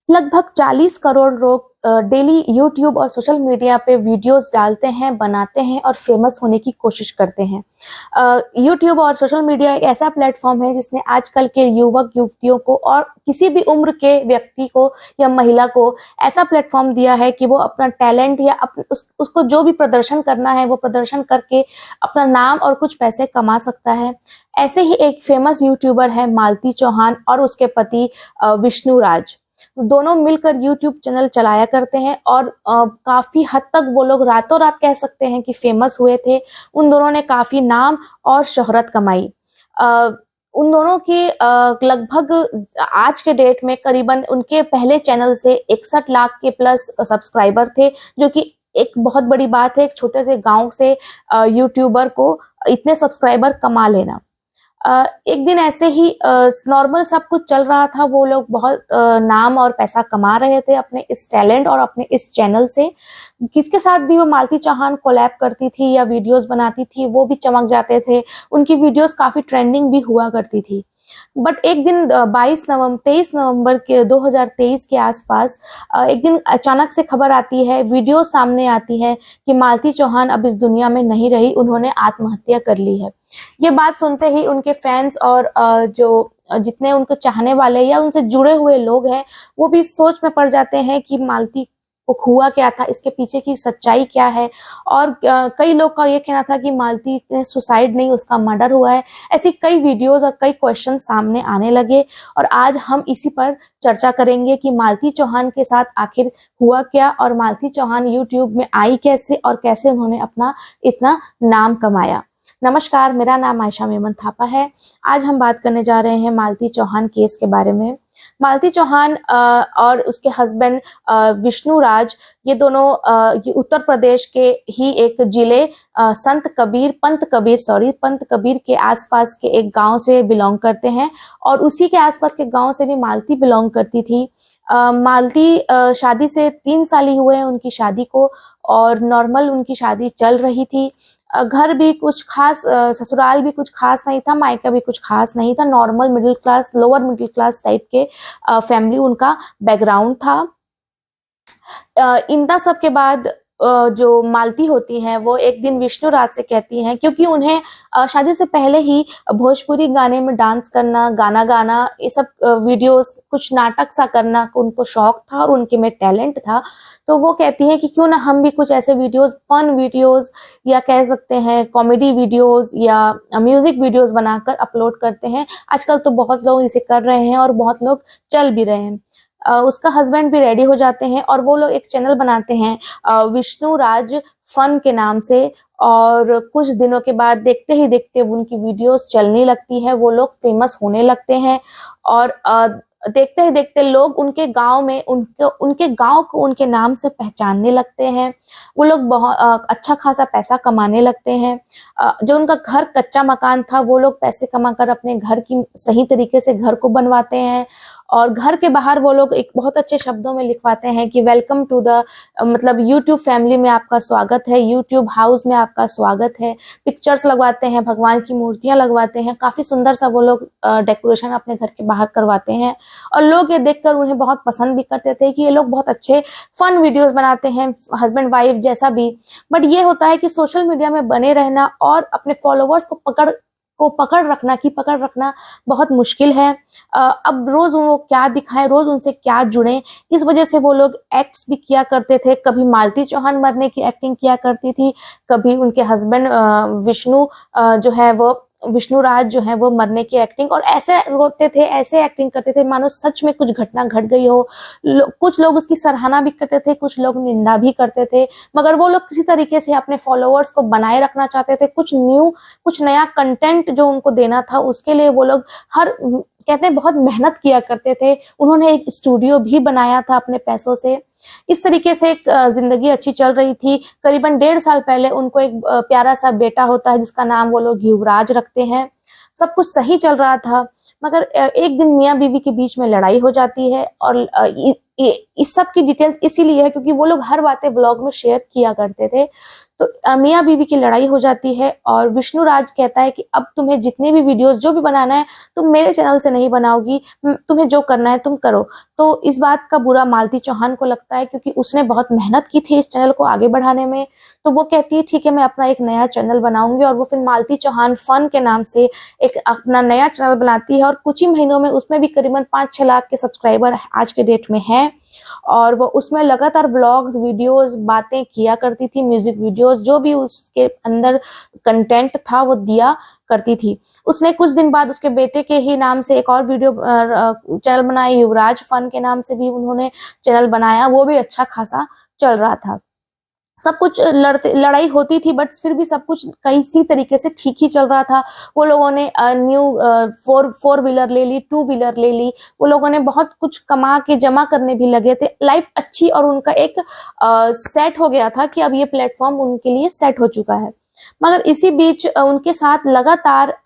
लगभग 40 करोड़ लोग daily YouTube और सोशल मीडिया पे वीडियोस डालते हैं, बनाते हैं और फेमस होने की कोशिश करते हैं। यूट्यूब और सोशल मीडिया एक ऐसा प्लेटफॉर्म है जिसने आजकल के युवक युवतियों को और किसी भी उम्र के व्यक्ति को या महिला को ऐसा प्लेटफॉर्म दिया है कि वो अपना टैलेंट या उसको जो भी प्रदर्शन करना है वो प्रदर्शन करके अपना नाम और कुछ पैसे कमा सकता है। ऐसे ही एक फेमस यूट्यूबर है मालती चौहान और उसके पति विष्णु राज। दोनों मिलकर यूट्यूब चैनल चलाया करते हैं और काफी हद तक वो लोग रातों रात कह सकते हैं कि फेमस हुए थे। उन दोनों ने काफी नाम और शोहरत कमाई। अ, उन दोनों की लगभग आज के डेट में करीबन उनके पहले चैनल से 61 लाख के प्लस सब्सक्राइबर थे, जो कि एक बहुत बड़ी बात है एक छोटे से गांव से यूट्यूबर को इतने सब्सक्राइबर कमा लेना। एक दिन ऐसे ही नॉर्मल सब कुछ चल रहा था, वो लोग बहुत नाम और पैसा कमा रहे थे अपने इस टैलेंट और अपने इस चैनल से। किसके साथ भी वो मालती चौहान कोलैब करती थी या वीडियोस बनाती थी, वो भी चमक जाते थे। उनकी वीडियोस काफ़ी ट्रेंडिंग भी हुआ करती थी। बट एक दिन 23 नवंबर के 2023 के आसपास एक दिन अचानक से खबर आती है, वीडियो सामने आती है कि मालती चौहान अब इस दुनिया में नहीं रही, उन्होंने आत्महत्या कर ली है। ये बात सुनते ही उनके फैंस और जो जितने उनको चाहने वाले या उनसे जुड़े हुए लोग हैं, वो भी सोच में पड़ जाते हैं कि मालती को हुआ क्या था, इसके पीछे की सच्चाई क्या है। और कई लोग का ये कहना था कि मालती ने सुसाइड नहीं, उसका मर्डर हुआ है। ऐसी कई वीडियोस और कई क्वेश्चन सामने आने लगे और आज हम इसी पर चर्चा करेंगे कि मालती चौहान के साथ आखिर हुआ क्या और मालती चौहान यूट्यूब में आई कैसे और कैसे उन्होंने अपना इतना नाम कमाया। नमस्कार, मेरा नाम आयशा मेमन थापा है। आज हम बात करने जा रहे हैं मालती चौहान केस के बारे में। मालती चौहान और उसके हस्बैंड विष्णु राज, ये दोनों ये उत्तर प्रदेश के ही एक जिले पंत कबीर के आसपास के एक गांव से बिलोंग करते हैं और उसी के आसपास के गांव से भी मालती बिलोंग करती थी। मालती शादी से 3 साल ही हुए हैं उनकी शादी को और नॉर्मल उनकी शादी चल रही थी। घर भी कुछ खास, ससुराल भी कुछ खास नहीं था, मायका भी कुछ खास नहीं था। Normal middle class, lower middle class type के फैमिली उनका बैकग्राउंड था। इतना सब के बाद जो मालती होती हैं वो एक दिन विष्णु राज से कहती हैं, क्योंकि उन्हें शादी से पहले ही भोजपुरी गाने में डांस करना, गाना गाना, ये सब वीडियोस, कुछ नाटक सा करना उनको शौक था और उनके में टैलेंट था। तो वो कहती हैं कि क्यों ना हम भी कुछ ऐसे वीडियोस, फन वीडियोस या कह सकते हैं कॉमेडी वीडियोस या म्यूजिक वीडियोस बनाकर अपलोड करते हैं। आजकल तो बहुत लोग इसे कर रहे हैं और बहुत लोग चल भी रहे हैं। उसका हस्बैंड भी रेडी हो जाते हैं और वो लोग एक चैनल बनाते हैं विष्णु राज फन के नाम से। और कुछ दिनों के बाद देखते ही देखते उनकी वीडियोस चलने लगती है, वो लोग फेमस होने लगते हैं और देखते ही देखते लोग उनके गांव में उनके गांव को उनके नाम से पहचानने लगते हैं। वो लोग बहुत अच्छा खासा पैसा कमाने लगते हैं। जो उनका घर कच्चा मकान था, वो लोग पैसे कमाकर अपने घर की सही तरीके से घर को बनवाते हैं और घर के बाहर वो लोग एक बहुत अच्छे शब्दों में लिखवाते हैं कि वेलकम टू द, मतलब यूट्यूब फैमिली में आपका स्वागत है, यूट्यूब हाउस में आपका स्वागत है। पिक्चर्स लगवाते हैं, भगवान की मूर्तियां लगवाते हैं, काफी सुंदर सा वो लोग डेकोरेशन अपने घर के बाहर करवाते हैं और लोग ये देखकर उन्हें बहुत पसंद भी करते थे कि ये लोग बहुत अच्छे फन वीडियोस बनाते हैं, हस्बैंड वाइफ जैसा भी। बट ये होता है कि सोशल मीडिया में बने रहना और अपने फॉलोवर्स को पकड़ रखना बहुत मुश्किल है। अब रोज वो क्या दिखाएं, रोज उनसे क्या जुड़ें, इस वजह से वो लोग एक्ट्स भी किया करते थे। कभी मालती चौहान मरने की एक्टिंग किया करती थी, कभी उनके हस्बैंड जो है वो विष्णु राज जो है वो मरने की एक्टिंग, और ऐसे रोते थे, ऐसे एक्टिंग करते थे मानो सच में कुछ घटना घट गई हो। कुछ लोग उसकी सराहना भी करते थे, कुछ लोग निंदा भी करते थे, मगर वो लोग किसी तरीके से अपने फॉलोअर्स को बनाए रखना चाहते थे। कुछ नया कंटेंट जो उनको देना था, उसके लिए वो लोग कहते हैं बहुत मेहनत किया करते थे। उन्होंने एक स्टूडियो भी बनाया था अपने पैसों से। इस तरीके से एक जिंदगी अच्छी चल रही थी। करीबन 1.5 साल पहले उनको एक प्यारा सा बेटा होता है जिसका नाम वो लोग युवराज रखते हैं। सब कुछ सही चल रहा था, मगर एक दिन मियाँ बीवी के बीच में लड़ाई हो जाती है और इस सब की डिटेल्स इसीलिए है क्योंकि वो लोग हर बातें ब्लॉग में शेयर किया करते थे। तो मियाँ बीवी की लड़ाई हो जाती है और विष्णु राज कहता है कि अब तुम्हें जितने भी वीडियोस जो भी बनाना है तुम मेरे चैनल से नहीं बनाओगी, तुम्हें जो करना है तुम करो। तो इस बात का बुरा मालती चौहान को लगता है क्योंकि उसने बहुत मेहनत की थी इस चैनल को आगे बढ़ाने में। तो वो कहती है ठीक है मैं अपना एक नया चैनल बनाऊंगी, और वो फिर मालती चौहान फन के नाम से एक अपना नया चैनल बनाती है और कुछ ही महीनों में उसमें भी करीबन 5-6 लाख के सब्सक्राइबर आज के डेट में हैं। और वो उसमें लगातार व्लॉग्स, वीडियोस, बातें किया करती थी, म्यूजिक वीडियोस, जो भी उसके अंदर कंटेंट था वो दिया करती थी। उसने कुछ दिन बाद उसके बेटे के ही नाम से एक और वीडियो चैनल बनाया, युवराज फन के नाम से भी उन्होंने चैनल बनाया, वो भी अच्छा खासा चल रहा था। सब कुछ लड़ाई होती थी बट फिर भी सब कुछ किसी तरीके से ठीक ही चल रहा था। वो लोगों ने न्यू फोर व्हीलर ले ली, 2 व्हीलर ले ली, वो लोगों ने बहुत कुछ कमा के जमा करने भी लगे थे। लाइफ अच्छी और उनका एक सेट हो गया था कि अब ये प्लेटफॉर्म उनके लिए सेट हो चुका है। मगर इसी बीच उनके साथ लगातार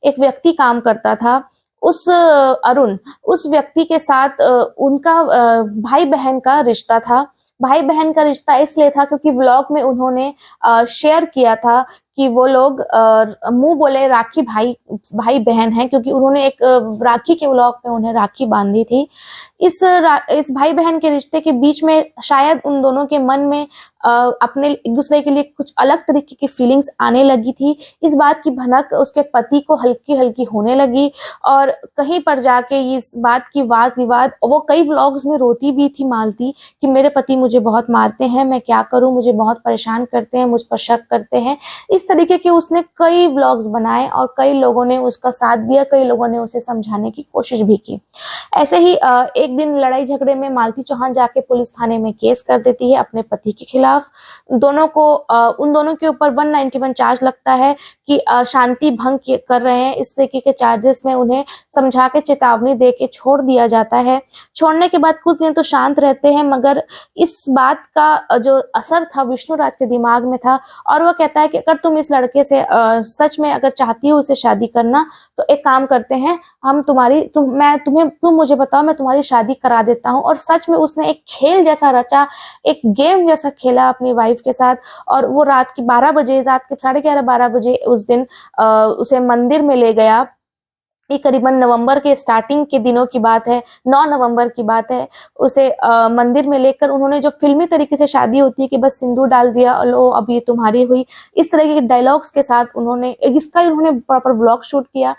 एक व्यक्ति काम करता था, अरुण। उस व्यक्ति के साथ उनका भाई बहन का रिश्ता था। भाई बहन का रिश्ता इसलिए था क्योंकि व्लॉग में उन्होंने शेयर किया था कि वो लोग मुंह बोले राखी भाई बहन हैं, क्योंकि उन्होंने एक राखी के व्लॉग में उन्हें राखी बांधी थी। इस भाई बहन के रिश्ते के बीच में शायद उन दोनों के मन में अपने एक दूसरे के लिए कुछ अलग तरीके की फीलिंग्स आने लगी थी। इस बात की भनक उसके पति को हल्की हल्की होने लगी और कहीं पर जाके इस बात की वाद विवाद, वो कई व्लॉग्स में रोती भी थी मालती कि मेरे पति मुझे बहुत मारते हैं, मैं क्या करूं, मुझे बहुत परेशान करते हैं, मुझ पर शक करते हैं। इस तरीके के उसने कई व्लॉग्स बनाए और कई लोगों ने उसका साथ दिया, कई लोगों ने उसे समझाने की कोशिश भी की। ऐसे ही एक दिन लड़ाई झगड़े में मालती चौहान जाके पुलिस थाने में केस कर देती है अपने पति के खिलाफ। उन दोनों के ऊपर 191 चार्ज लगता है कि शांति भंग कर रहे हैं। इस तरीके के चार्जेस में उन्हें समझा के चेतावनी दे के छोड़ दिया जाता है। छोड़ने के बाद कुछ दिन तो शांत रहते हैं, मगर इस बात का जो असर था विष्णु राज के दिमाग में था और वो कहता है कि अगर तुम इस लड़के से सच में अगर चाहती हो उसे शादी करना तो एक काम करते हैं, तुम मुझे बताओ, मैं तुम्हारी शादी करा देता हूँ। और सच में उसने एक खेल जैसा रचा, एक गेम जैसा खेला अपनी वाइफ के साथ। और वो रात के 11:30-12 बजे उस दिन उसे मंदिर में ले गया। ये करीबन नवंबर के स्टार्टिंग के दिनों की बात है, 9 नवंबर की बात है। उसे मंदिर में लेकर उन्होंने जो फिल्मी तरीके से शादी होती है कि बस सिंदूर डाल दिया, लो अब ये तुम्हारी हुई, इस तरह के डायलॉग्स के साथ उन्होंने प्रॉपर ब्लॉग शूट किया।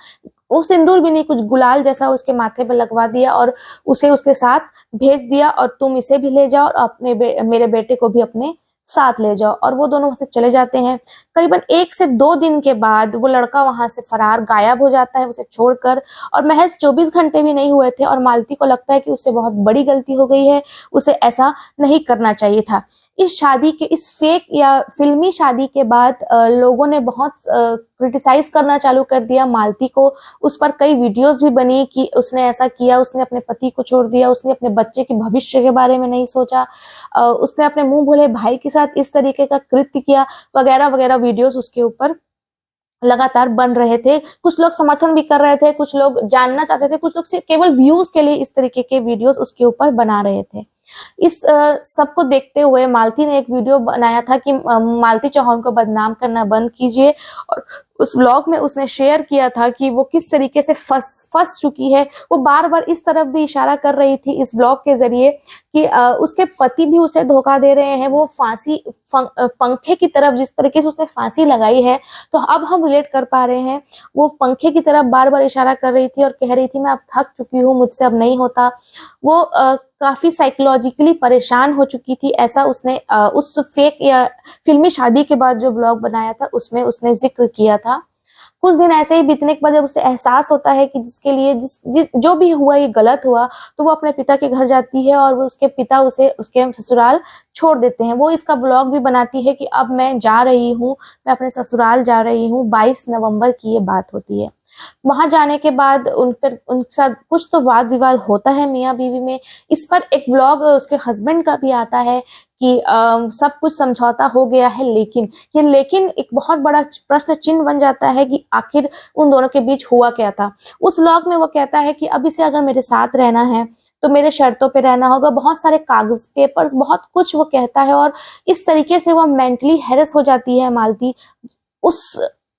वो सिंदूर भी नहीं, कुछ गुलाल जैसा उसके माथे पर लगवा दिया और उसे उसके साथ भेज दिया और तुम इसे भी ले जाओ और मेरे बेटे को भी अपने साथ ले जाओ। और वो दोनों वहां से चले जाते हैं। करीबन 1 से 2 दिन के बाद वो लड़का वहां से फरार गायब हो जाता है उसे छोड़कर, और महज 24 घंटे भी नहीं हुए थे और मालती को लगता है कि उससे बहुत बड़ी गलती हो गई है, उसे ऐसा नहीं करना चाहिए था। इस फेक या फिल्मी शादी के बाद लोगों ने बहुत क्रिटिसाइज करना चालू कर दिया मालती को। उस पर कई वीडियोस भी बनी कि उसने ऐसा किया, उसने अपने पति को छोड़ दिया, उसने अपने बच्चे के भविष्य के बारे में नहीं सोचा, उसने अपने मुंह भोले भाई के साथ इस तरीके का कृत्य किया, वगैरह वगैरह वीडियोस उसके ऊपर लगातार बन रहे थे। कुछ लोग समर्थन भी कर रहे थे, कुछ लोग जानना चाहते थे, कुछ लोग सिर्फ केवल व्यूज के लिए इस तरीके के वीडियोस उसके ऊपर बना रहे थे। इस सबको देखते हुए मालती ने एक वीडियो बनाया था कि मालती चौहान को बदनाम करना बंद कीजिए, और उस व्लॉग में उसने शेयर किया था कि वो किस तरीके से फंस चुकी है। वो बार बार इस तरफ भी इशारा कर रही थी इस व्लॉग के जरिए कि उसके पति भी उसे धोखा दे रहे हैं। वो पंखे की तरफ जिस तरीके से उसने फांसी लगाई है, तो अब हम रिलेट कर पा रहे हैं। वो पंखे की तरफ बार बार इशारा कर रही थी और कह रही थी मैं अब थक चुकी हूँ, मुझसे अब नहीं होता। वो काफी साइकोलॉजिकली परेशान हो चुकी थी, ऐसा उसने उस फेक या फिल्मी शादी के बाद जो व्लॉग बनाया था उसमें उसने जिक्र किया था। कुछ दिन ऐसे ही बीतने के बाद जब उसे एहसास होता है कि जिसके लिए जो भी हुआ ये गलत हुआ, तो वो अपने पिता के घर जाती है और वो उसके पिता उसे उसके ससुराल छोड़ देते हैं। वो इसका व्लॉग भी बनाती है कि अब मैं जा रही हूँ, मैं अपने ससुराल जा रही हूँ। 22 नवंबर की ये बात होती है। वहां जाने के बाद उनके साथ कुछ तो वाद विवाद होता है मियाँ बीवी में। इस पर एक व्लॉग उसके हस्बैंड का भी आता है कि सब कुछ समझौता हो गया है, लेकिन एक बहुत बड़ा प्रश्न चिन्ह बन जाता है कि आखिर उन दोनों के बीच हुआ क्या था। उस व्लॉग में वो कहता है कि अब इसे अगर मेरे साथ रहना है तो मेरे शर्तों पे रहना होगा, बहुत सारे कागज पेपर्स बहुत कुछ वो कहता है। और इस तरीके से वो मेंटली हैरेस हो जाती है मालती। उस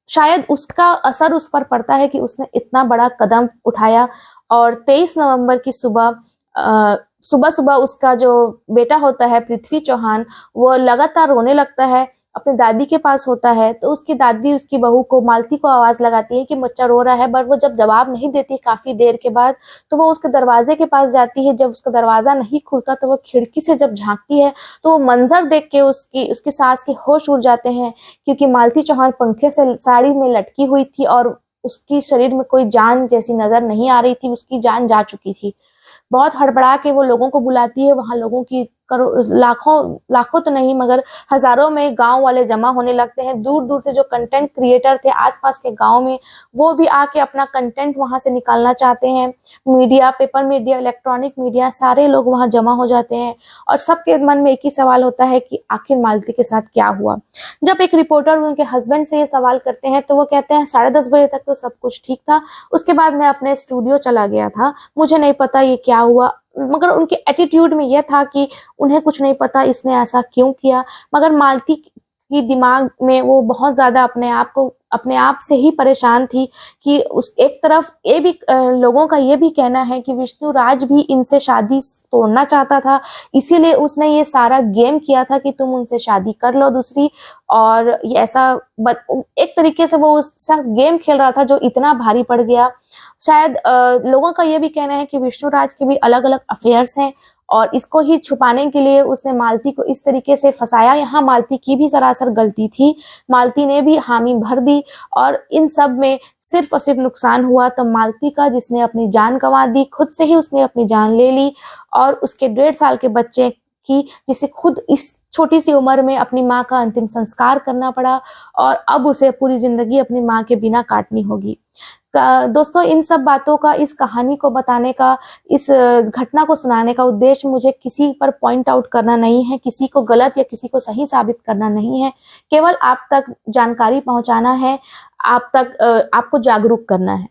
शायद उसका असर उस पर पड़ता है कि उसने इतना बड़ा कदम उठाया। और 23 नवंबर की सुबह सुबह उसका जो बेटा होता है पृथ्वी चौहान, वो लगातार रोने लगता है, अपनी दादी के पास होता है। तो उसकी दादी उसकी बहू को, मालती को आवाज लगाती है कि बच्चा रो रहा है, बट वो जब जवाब नहीं देती काफी देर के बाद, तो वो उसके दरवाजे के पास जाती है। जब उसका दरवाजा नहीं खुलता तो वो खिड़की से जब झांकती है तो वो मंजर देख के उसकी सास के होश उड़ जाते हैं, क्योंकि मालती चौहान पंखे से साड़ी में लटकी हुई थी और उसकी शरीर में कोई जान जैसी नजर नहीं आ रही थी, उसकी जान जा चुकी थी। बहुत हड़बड़ा के वो लोगों को बुलाती है, वहां लोगों की लाखों तो नहीं मगर हजारों में गांव वाले जमा होने लगते हैं। दूर दूर से जो कंटेंट क्रिएटर थे आसपास के गांव में, वो भी आके अपना कंटेंट वहां से निकालना चाहते हैं। Media, paper media, electronic media, सारे लोग वहां जमा हो जाते हैं। और सबके मन में एक ही सवाल होता है कि आखिर मालती के साथ क्या हुआ। जब एक रिपोर्टर उनके हस्बैंड से ये सवाल करते हैं तो वो कहते हैं 10:30 बजे तक तो सब कुछ ठीक था, उसके बाद मैं अपने स्टूडियो चला गया था, मुझे नहीं पता ये क्या हुआ। मगर उनके एटीट्यूड में यह था कि उन्हें कुछ नहीं पता इसने ऐसा क्यों किया। मगर मालती की दिमाग में वो बहुत ज्यादा अपने आप से ही परेशान थी कि उस एक तरफ ये भी लोगों का ये भी कहना है कि विष्णु राज भी इनसे शादी तोड़ना चाहता था, इसीलिए उसने ये सारा गेम किया था कि तुम उनसे शादी कर लो दूसरी। और ये ऐसा एक तरीके से वो उसका गेम खेल रहा था जो इतना भारी पड़ गया। शायद लोगों का ये भी कहना है कि विष्णु राज के भी अलग अलग अफेयर्स हैं और इसको ही छुपाने के लिए उसने मालती को इस तरीके से फंसाया। यहाँ मालती की भी सरासर गलती थी, मालती ने भी हामी भर दी और इन सब में सिर्फ और सिर्फ नुकसान हुआ तो मालती का, जिसने अपनी जान गंवा दी, खुद से ही उसने अपनी जान ले ली। और उसके 1.5 साल के बच्चे की, जिसे खुद इस छोटी सी उम्र में अपनी माँ का अंतिम संस्कार करना पड़ा और अब उसे पूरी जिंदगी अपनी माँ के बिना काटनी होगी। दोस्तों, इन सब बातों का, इस कहानी को बताने का, इस घटना को सुनाने का उद्देश्य मुझे किसी पर पॉइंट आउट करना नहीं है, किसी को गलत या किसी को सही साबित करना नहीं है, केवल आप तक जानकारी पहुंचाना है, आप तक आपको जागरूक करना है।